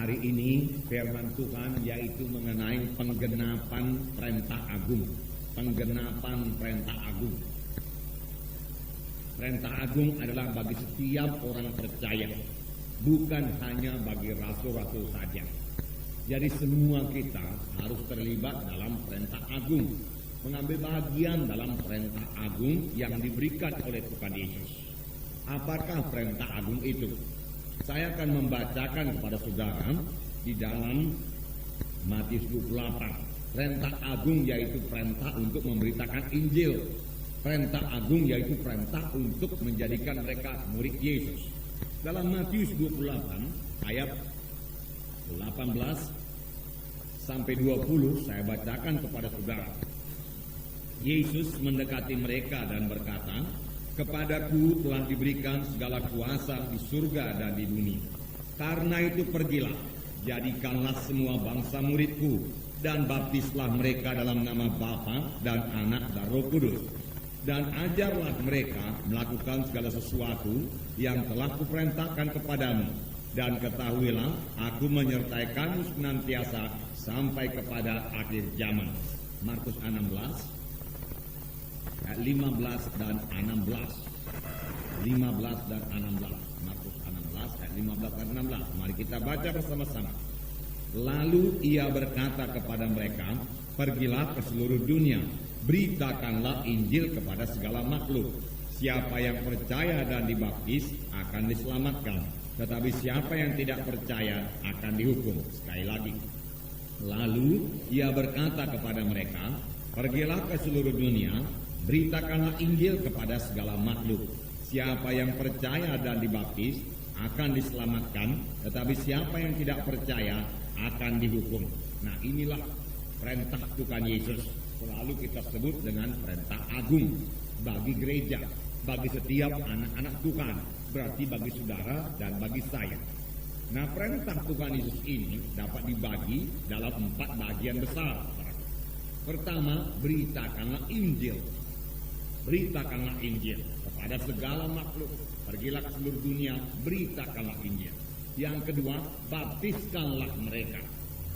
Hari ini firman Tuhan yaitu mengenai penggenapan perintah agung. Penggenapan perintah agung. Perintah agung adalah bagi setiap orang percaya, bukan hanya bagi rasul-rasul saja. Jadi semua kita harus terlibat dalam perintah agung, mengambil bagian dalam perintah agung yang diberikan oleh Tuhan Yesus. Apakah perintah agung itu? Saya akan membacakan kepada saudara di dalam Matius 28. Perintah agung yaitu perintah untuk memberitakan Injil. Perintah agung yaitu perintah untuk menjadikan mereka murid Yesus. Dalam Matius 28 ayat 18 sampai 20 saya bacakan kepada saudara. Yesus mendekati mereka dan berkata, "Kepadaku telah diberikan segala kuasa di surga dan di bumi. Karena itu pergilah, jadikanlah semua bangsa muridku, dan baptislah mereka dalam nama Bapa dan Anak dan Roh Kudus. Dan ajarlah mereka melakukan segala sesuatu yang telah kuperintahkan kepadamu. Dan ketahuilah, aku menyertai kamu senantiasa sampai kepada akhir zaman." Markus 16 ayat 15 dan 16. 15 dan 16. Markus 16 ayat 15 dan 16. Mari kita baca bersama-sama. Lalu ia berkata kepada mereka, "Pergilah ke seluruh dunia, beritakanlah Injil kepada segala makhluk. Siapa yang percaya dan dibaptis akan diselamatkan, tetapi siapa yang tidak percaya akan dihukum." Sekali lagi. Lalu ia berkata kepada mereka, "Pergilah ke seluruh dunia, beritakanlah Injil kepada segala makhluk. Siapa yang percaya dan dibaptis akan diselamatkan, tetapi siapa yang tidak percaya akan dihukum." Nah, inilah perintah Tuhan Yesus. Selalu kita sebut dengan perintah agung bagi gereja, bagi setiap anak-anak Tuhan, berarti bagi saudara dan bagi saya. Nah, perintah Tuhan Yesus ini dapat dibagi dalam 4 bagian besar. Pertama, beritakanlah Injil. Beritakanlah Injil kepada segala makhluk. Pergilah ke seluruh dunia, beritakanlah Injil. Yang kedua, baptiskanlah mereka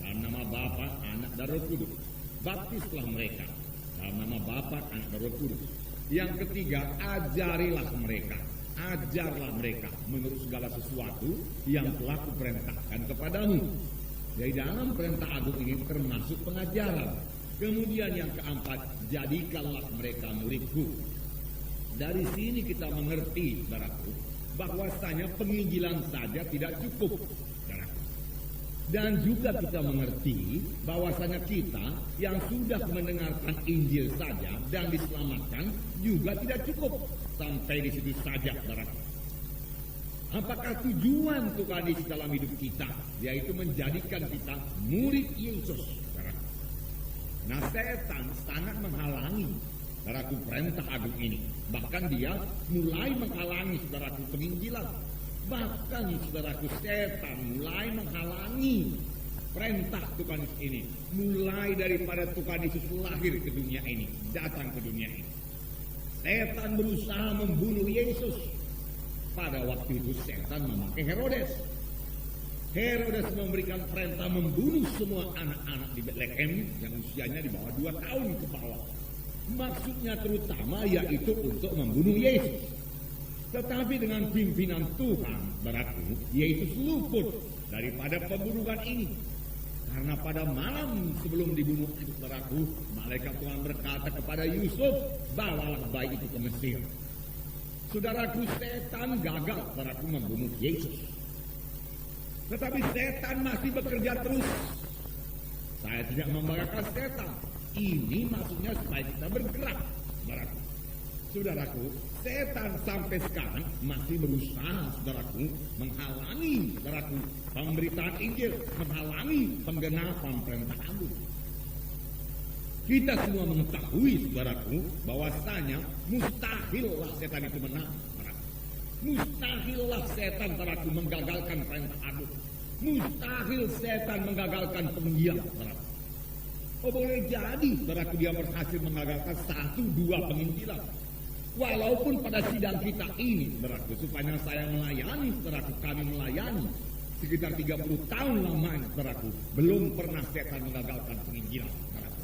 dalam nama Bapa, Anak dan Roh Kudus. Baptislah mereka dalam nama Bapa, Anak dan Roh Kudus. Yang ketiga, ajarilah mereka. Ajarlah mereka menurut segala sesuatu yang telah kuperintahkan kepadamu. Jadi dalam perintah agung ini termasuk pengajaran. Kemudian yang keempat, jadikanlah mereka muridku. Dari sini kita mengerti, saudaraku, bahwasanya penginjilan saja tidak cukup, saudaraku. Dan juga kita mengerti bahwasanya kita yang sudah mendengarkan Injil saja dan diselamatkan juga tidak cukup. Sampai di situ saja, saudaraku. Apakah tujuan Tuhan Yesus dalam hidup kita? Yaitu menjadikan kita murid Yesus, saudaraku. Nah, setan sangat menghalangi, saudaraku, perintah agung ini. Bahkan dia mulai menghalangi, saudaraku, penginjilan. Bahkan, saudaraku, setan mulai menghalangi perintah Tuhan Yesus ini. Mulai daripada Tuhan Yesus lahir ke dunia ini, datang ke dunia ini. Setan berusaha membunuh Yesus. Pada waktu itu setan memakai Herodes. Herodes memberikan perintah membunuh semua anak-anak di Bethlehem yang usianya di bawah 2 tahun ke bawah. Maksudnya terutama yaitu untuk membunuh Yesus. Tetapi dengan pimpinan Tuhan, berarti Yesus luput daripada pembunuhan ini. Karena pada malam sebelum dibunuh itu, saudaraku, malaikat Tuhan berkata kepada Yusuf, "Bawalah bayi itu ke Mesir." Saudaraku, setan gagal, saudaraku, membunuh Yesus. Tetapi setan masih bekerja terus. Saya tidak membanggakan setan. Ini maksudnya supaya kita bergerak, saudaraku. Saudaraku, setan sampai sekarang masih berusaha, saudaraku, menghalangi, saudaraku, pemberitaan Injil, menghalangi penggenapan perintah agung. Kita semua mengetahui, saudaraku, bahwasanya mustahillah setan itu menang. Mustahillah setan, saudaraku, menggagalkan perintah agung. Mustahil setan menggagalkan penginjilan, saudaraku. Oh, boleh jadi, saudaraku, dia berhasil menggagalkan 1-2 penginjilan. Walaupun pada sidang kita ini, saudaraku, supaya saya melayani, saudaraku, kami melayani. sekitar 30 tahun lamanya, saudaraku, belum pernah setan mengagalkan penginjilan, saudaraku.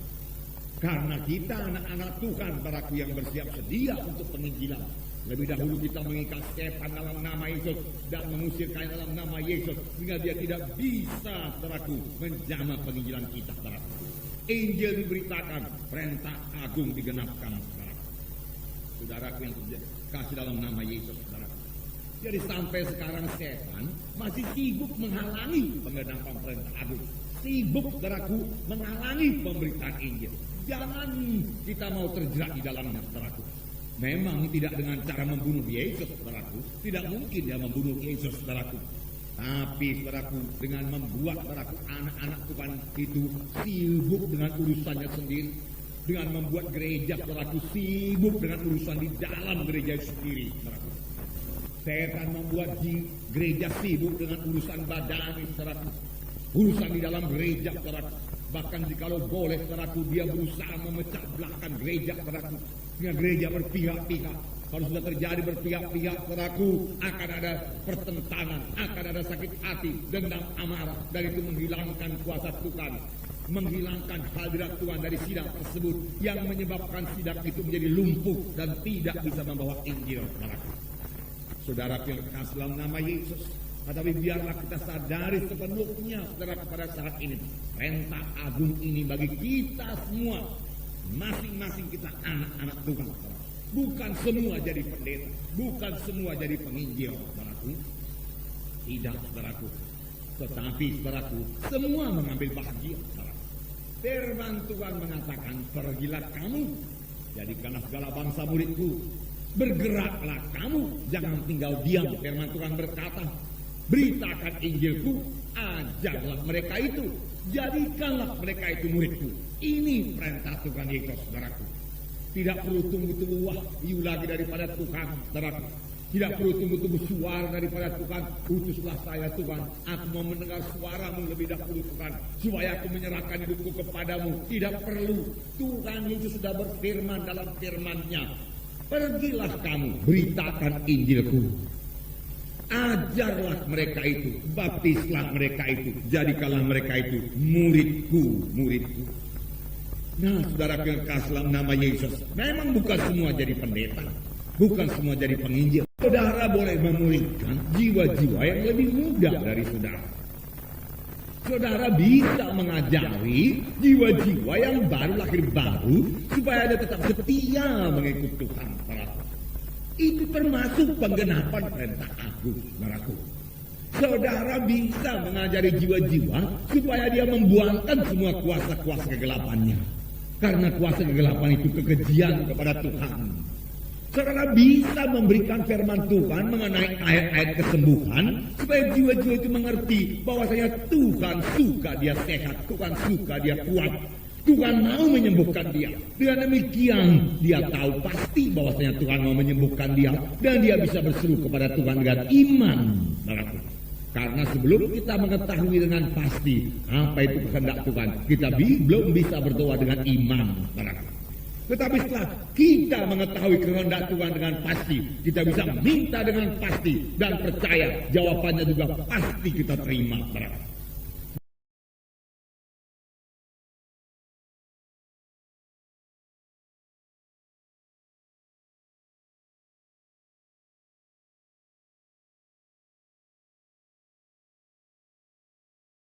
Karena kita anak-anak Tuhan, saudaraku, yang bersiap sedia untuk penginjilan. Lebih dahulu kita mengikat setan dalam nama Yesus dan mengusirkan dalam nama Yesus, sehingga dia tidak bisa, saudaraku, menjamah penginjilan kita, saudaraku. Injil diberitakan, perintah agung digenapkan, saudaraku. Saudaraku yang kasih dalam nama Yesus, saudaraku. Jadi sampai sekarang setan masih sibuk menghalangi penggenapan perintah agung. Sibuk, saudaraku, menghalangi pemberitaan Injil. Jangan kita mau terjerat di dalamnya, saudaraku. Memang tidak dengan cara membunuh Yesus, saudaraku. Tidak mungkin dia membunuh Yesus, saudaraku. Tapi, saudaraku, dengan membuat, saudaraku, anak-anak Tuhan itu sibuk dengan urusannya sendiri. Dengan membuat gereja, saudaraku, sibuk dengan urusan di dalam gereja sendiri, saudaraku. Setan membuat gereja sibuk dengan urusan badan, saudaraku. Urusan di dalam gereja, saudaraku. Bahkan jikalau boleh, saudaraku, dia berusaha memecah belahkan gereja, saudaraku. Dengan gereja berpihak-pihak. Kalau sudah terjadi berpihak-pihak, saudaraku, akan ada pertentangan, akan ada sakit hati, dendam, amarah, dan itu menghilangkan kuasa Tuhan, menghilangkan hadirat Tuhan dari sidang tersebut, yang menyebabkan sidang itu menjadi lumpuh dan tidak bisa membawa Injil, saudaraku. Saudara yang kasih dalam nama Yesus, tetapi biarlah kita sadari sepenuhnya, saudara, pada saat ini perintah agung ini bagi kita semua, masing-masing kita anak-anak Tuhan, saudara. Bukan semua jadi pendeta, bukan semua jadi penginjil, saudaraku. Tidak, saudaraku. Tetapi, saudaraku, semua mengambil bahagia, saudaraku. Firman Tuhan mengatakan, pergilah kamu, jadikanlah segala bangsa muridku. Bergeraklah kamu, jangan tinggal diam. Firman Tuhan berkata, beritakan Injilku, ajarlah mereka itu, jadikanlah mereka itu muridku. Ini perintah Tuhan Yesus, saudaraku. Tidak perlu tunggu-tunggu wahyu lagi daripada Tuhan, saudaraku. Tidak perlu tunggu-tunggu suara daripada Tuhan. Utuslah saya, Tuhan. Aku mau mendengar suaramu lebih dahulu, Tuhan, supaya aku menyerahkan hidupku kepadamu. Tidak perlu. Tuhan Yesus sudah berfirman dalam firman-Nya, pergilah kamu, beritakan Injilku. Ajarlah mereka itu, baptislah mereka itu, jadikanlah mereka itu muridku, muridku. Nah, saudara yang kasih dalam nama Yesus, memang bukan semua jadi pendeta, bukan semua jadi penginjil. Saudara boleh memulihkan jiwa-jiwa yang lebih muda dari saudara. Saudara bisa mengajari jiwa-jiwa yang baru lahir baru supaya dia tetap setia mengikut Tuhan, saudara. Itu termasuk penggenapan perintah agung, saudaraku. Saudara bisa mengajari jiwa-jiwa supaya dia membuangkan semua kuasa-kuasa kegelapannya. Karena kuasa kegelapan itu kekejian kepada Tuhan. Saudara bisa memberikan firman Tuhan mengenai ayat-ayat kesembuhan supaya jiwa-jiwa itu mengerti bahwasanya Tuhan suka dia sehat, Tuhan suka dia kuat, Tuhan mau menyembuhkan dia. Dengan demikian dia tahu pasti bahwasanya Tuhan mau menyembuhkan dia dan dia bisa berseru kepada Tuhan dengan iman, saudaraku. Karena sebelum kita mengetahui dengan pasti apa itu kehendak Tuhan, kita belum bisa berdoa dengan iman, saudaraku. Tetapi setelah kita mengetahui kehendak Tuhan dengan pasti, kita bisa minta dengan pasti dan percaya jawabannya juga pasti kita terima, saudaraku.